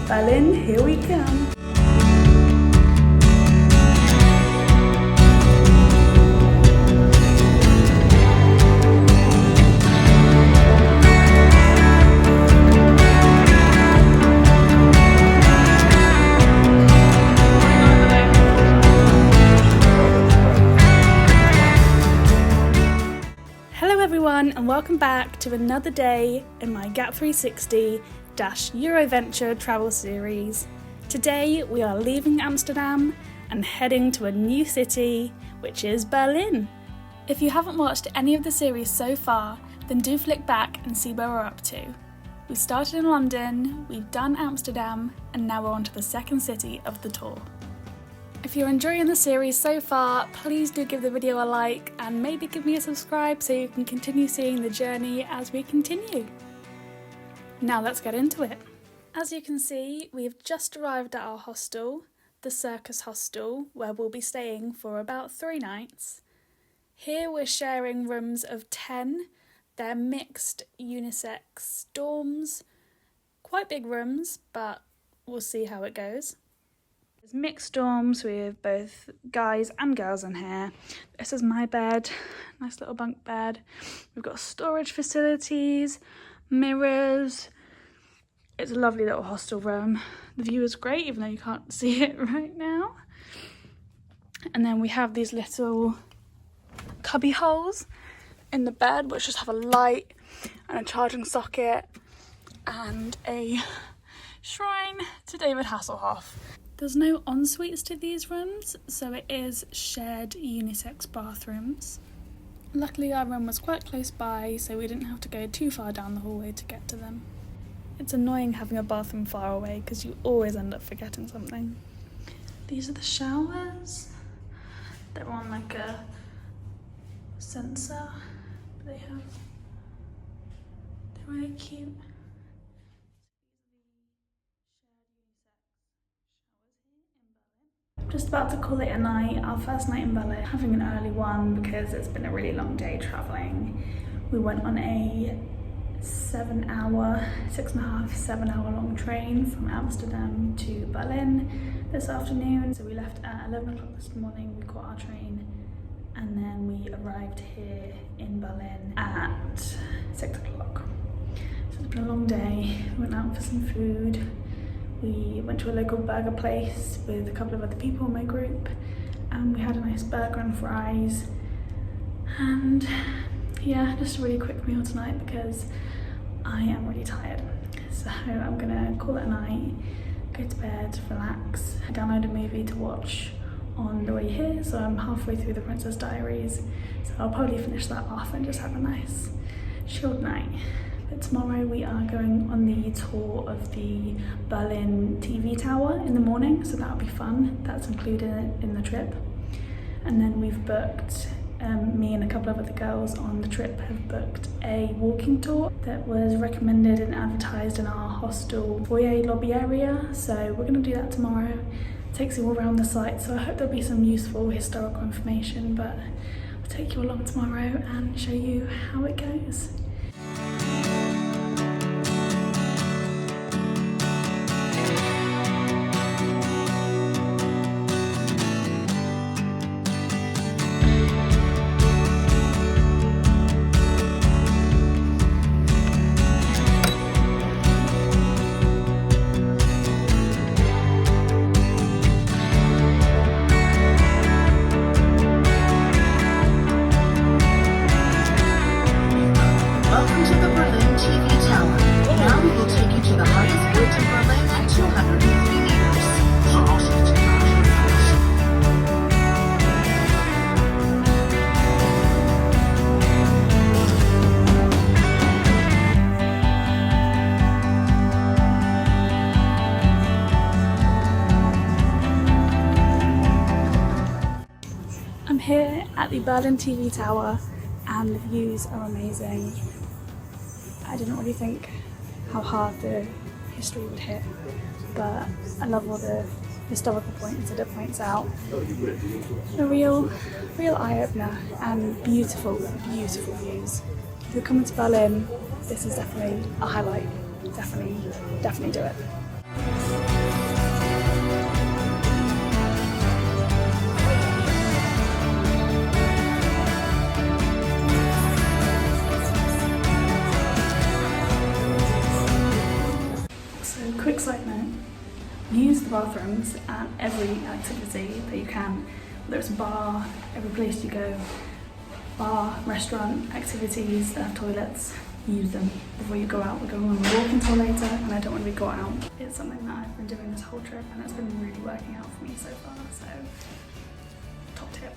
Berlin, here we come. And welcome back to another day in my Gap 360 Euroventure travel series. Today we are leaving Amsterdam and heading to a new city, which is Berlin. If you haven't watched any of the series so far, then do flick back and see where we're up to. We started in London, we've done Amsterdam, and now we're on to the second city of the tour. If you're enjoying the series so far, please do give the video a like and maybe give me a subscribe so you can continue seeing the journey as we continue. Now let's get into it. As you can see, we've just arrived at our hostel, the Circus Hostel, where we'll be staying for about 3 nights. Here we're sharing rooms of 10. They're mixed unisex dorms, quite big rooms, but we'll see how it goes. There's mixed dorms with both guys and girls in here. This is my bed, nice little bunk bed. We've got storage facilities, mirrors. It's a lovely little hostel room. The view is great, even though you can't see it right now. And then we have these little cubby holes in the bed, which just have a light and a charging socket and a shrine to David Hasselhoff. There's no en-suites to these rooms, so it is shared unisex bathrooms. Luckily our room was quite close by, so we didn't have to go too far down the hallway to get to them. It's annoying having a bathroom far away because you always end up forgetting something. These are the showers. They're on like a sensor, but they're really cute. Just about to call it a night, our first night in Berlin. Having an early one because it's been a really long day travelling. We went on a 7 hour long train from Amsterdam to Berlin this afternoon. So we left at 11 o'clock this morning, we caught our train, and then we arrived here in Berlin at 6 o'clock. So it's been a long day. We went out for some food. We went to a local burger place with a couple of other people in my group, and we had a nice burger and fries. And yeah, just a really quick meal tonight because I am really tired. So I'm gonna call it a night, go to bed, relax. I downloaded a movie to watch on the way here, so I'm halfway through The Princess Diaries. So I'll probably finish that off and just have a nice chilled night. But tomorrow we are going on the tour of the Berlin TV tower in the morning, so that'll be fun. That's included in the trip. And then we've booked, me and a couple of other girls on the trip have booked a walking tour that was recommended and advertised in our hostel foyer lobby area. So we're going to do that tomorrow. It takes you all around the site, so I hope there'll be some useful historical information, but I'll take you along tomorrow and show you how it goes. I'm here at the Berlin TV tower and the views are amazing. I didn't really think how hard the history would hit, but I love all the historical points that it points out. A real eye-opener and beautiful, beautiful views. If you're coming to Berlin, this is definitely a highlight. Definitely do it. bathrooms at every activity that you can, whether it's a bar, every place you go, bar, restaurant, activities that have toilets, use them before you go out. We're going on a walking tour later and I don't want to be caught out. It's something that I've been doing this whole trip and it's been really working out for me so far, so top tip.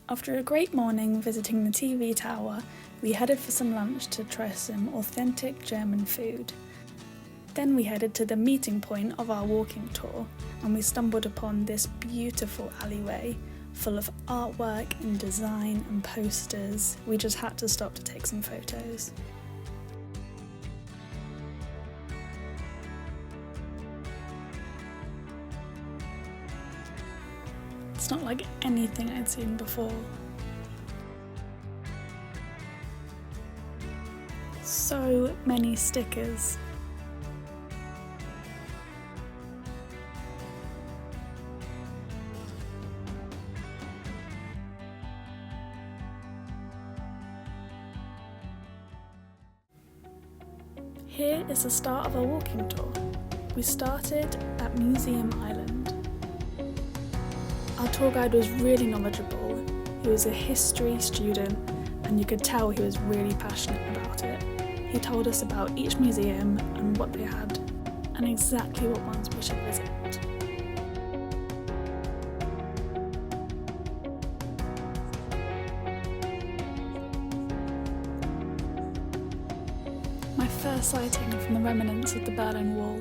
After a great morning visiting the TV tower, we headed for some lunch to try some authentic German food. Then we headed to the meeting point of our walking tour, and we stumbled upon this beautiful alleyway full of artwork and design and posters. We just had to stop to take some photos. It's not like anything I'd seen before. So many stickers. Here is the start of our walking tour. We started at Museum Island. Our tour guide was really knowledgeable. He was a history student and you could tell he was really passionate about it. He told us about each museum and what they had and exactly what ones we should visit. My first sighting from the remnants of the Berlin Wall.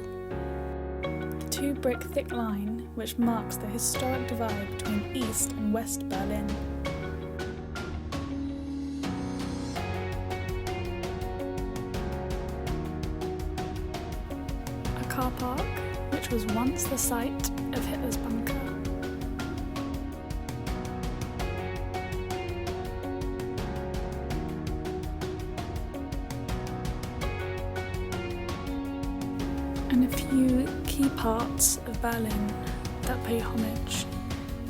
The 2-brick thick line which marks the historic divide between East and West Berlin. A car park which was once the site of Hitler's bunker. And a few key parts of Berlin that pay homage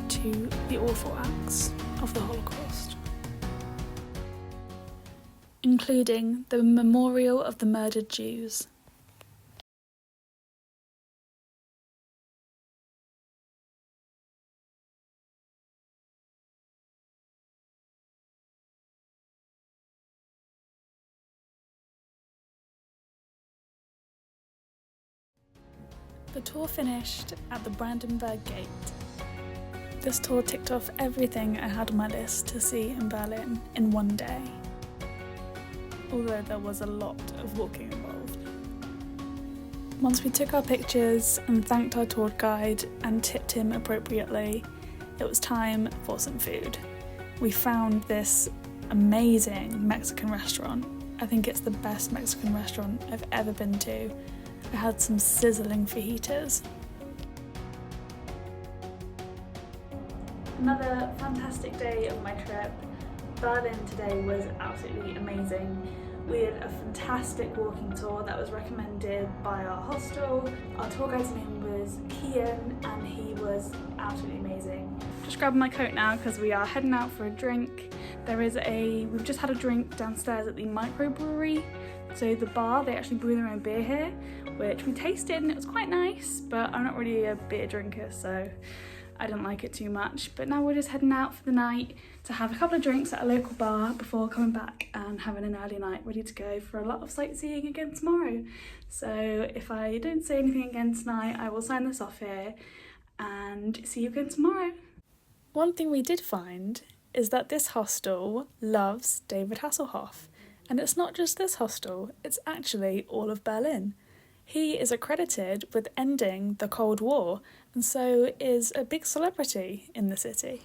to the awful acts of the Holocaust, including the Memorial of the Murdered Jews. The tour finished at the Brandenburg Gate. This tour ticked off everything I had on my list to see in Berlin in one day, although there was a lot of walking involved. Once we took our pictures and thanked our tour guide and tipped him appropriately, it was time for some food. We found this amazing Mexican restaurant. I think it's the best Mexican restaurant I've ever been to. I had some sizzling fajitas. Another fantastic day of my trip. Berlin today was absolutely amazing. We had a fantastic walking tour that was recommended by our hostel. Our tour guide's name was Kian and he was absolutely amazing. Just grabbing my coat now because we are heading out for a drink. We've just had a drink downstairs at the microbrewery. So the bar, they actually brew their own beer here, which we tasted and it was quite nice, but I'm not really a beer drinker, so I didn't like it too much. But now we're just heading out for the night to have a couple of drinks at a local bar before coming back and having an early night ready to go for a lot of sightseeing again tomorrow. So if I don't say anything again tonight, I will sign this off here and see you again tomorrow. One thing we did find is that this hostel loves David Hasselhoff. And it's not just this hostel, it's actually all of Berlin. He is accredited with ending the Cold War, and so is a big celebrity in the city.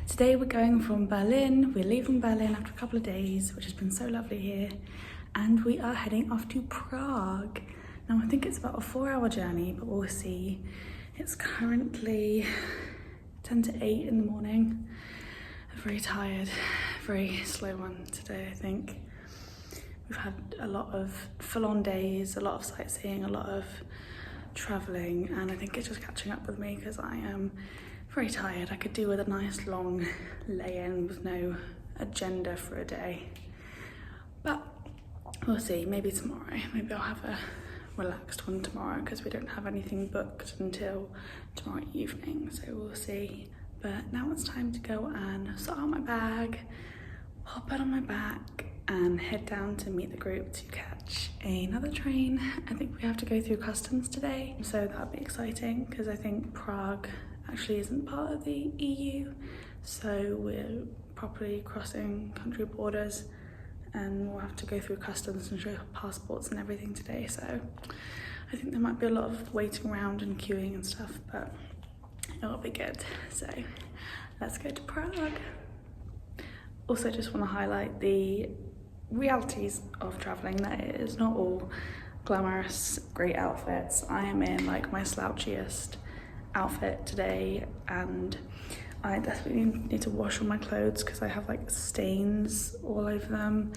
Today we're going from Berlin, we're leaving Berlin after a couple of days, which has been so lovely here, and we are heading off to Prague. Now I think it's about a 4-hour journey, but we'll see. It's currently 10 to 8 in the morning. I'm very tired, very slow one today I think. We've had a lot of full-on days, a lot of sightseeing, a lot of travelling, and I think it's just catching up with me because I am very tired. I could do with a nice long lay-in with no agenda for a day. But we'll see, maybe tomorrow. Maybe I'll have a relaxed one tomorrow because we don't have anything booked until tomorrow evening, so we'll see. But now it's time to go and sort out my bag, hop out on my back and head down to meet the group to catch another train. I think we have to go through customs today, so that'll be exciting because I think Prague actually isn't part of the EU, so we're properly crossing country borders and we'll have to go through customs and show passports and everything today, so I think there might be a lot of waiting around and queuing and stuff, but it'll be good. So let's go to Prague. Also just want to highlight the realities of travelling, that it is not all glamorous great outfits. I am in like my slouchiest outfit today and I desperately need to wash all my clothes because I have like stains all over them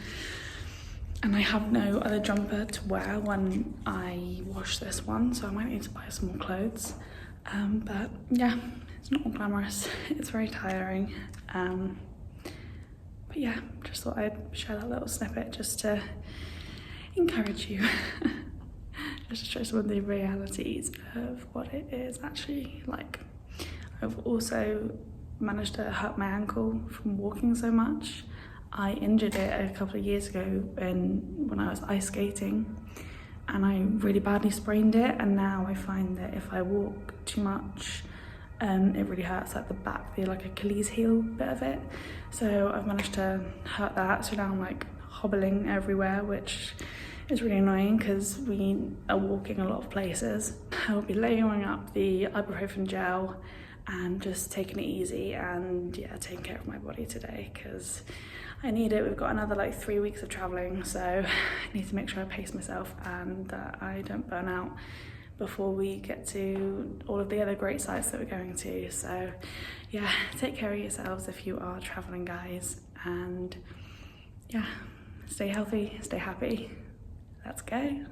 and I have no other jumper to wear when I wash this one, so I might need to buy some more clothes. But yeah, it's not all glamorous, it's very tiring. But yeah, just thought I'd share that little snippet just to encourage you. Just to show some of the realities of what it is actually like. I've also managed to hurt my ankle from walking so much. I injured it a couple of years ago when I was ice skating and I really badly sprained it, and now I find that if I walk too much it really hurts like the back, the like Achilles heel bit of it. So I've managed to hurt that, so now I'm like hobbling everywhere, which is really annoying because we are walking a lot of places. I'll be layering up the ibuprofen gel and just taking it easy and yeah, taking care of my body today because I need it. We've got another like 3 weeks of traveling, so I need to make sure I pace myself and that I don't burn out before we get to all of the other great sites that we're going to. So yeah, take care of yourselves if you are traveling, guys, and yeah, stay healthy, stay happy. Let's go.